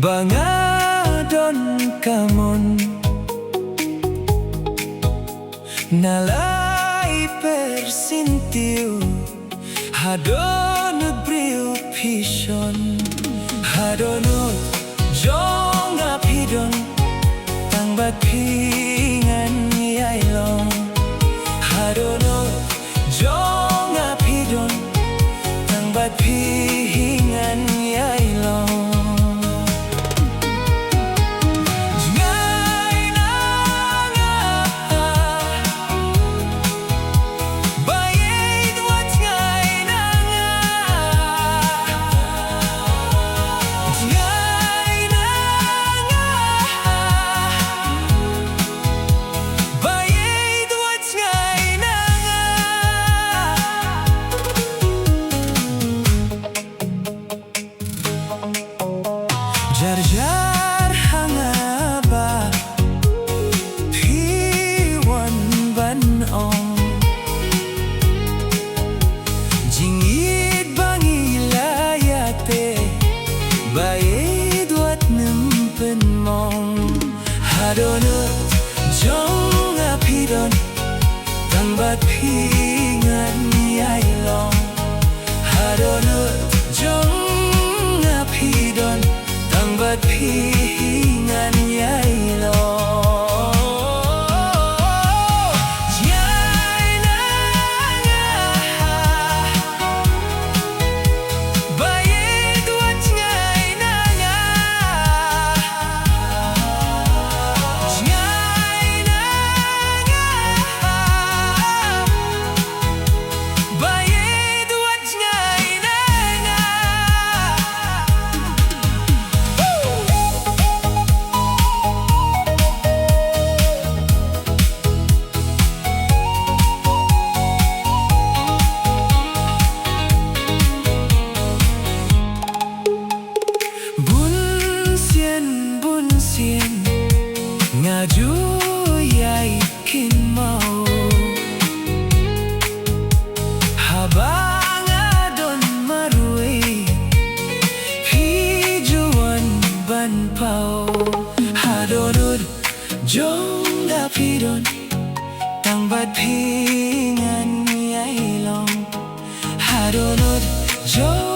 Bangadon kamon nalai persintiu hadonut briu pishon hadonut jong apidon tangbat pingan yailong hadonut jong apidon tangbat pingan yailong. Jar-jar hangaba piwan ban ong jingieit bangilayate bayed wat nempen mong hadonut jong apidon tangbat pingan yailong hadonut jong apidon tangbat pingan yailong. Jngai na nga bayed wat jngai na nga jngai na nga bayed wat jngai na nga. Mynsiem ngaju ieit pynpaw habang adon marui hijuan pynpaw hadonut jong apidon tangbat pingan yailong hadonut jong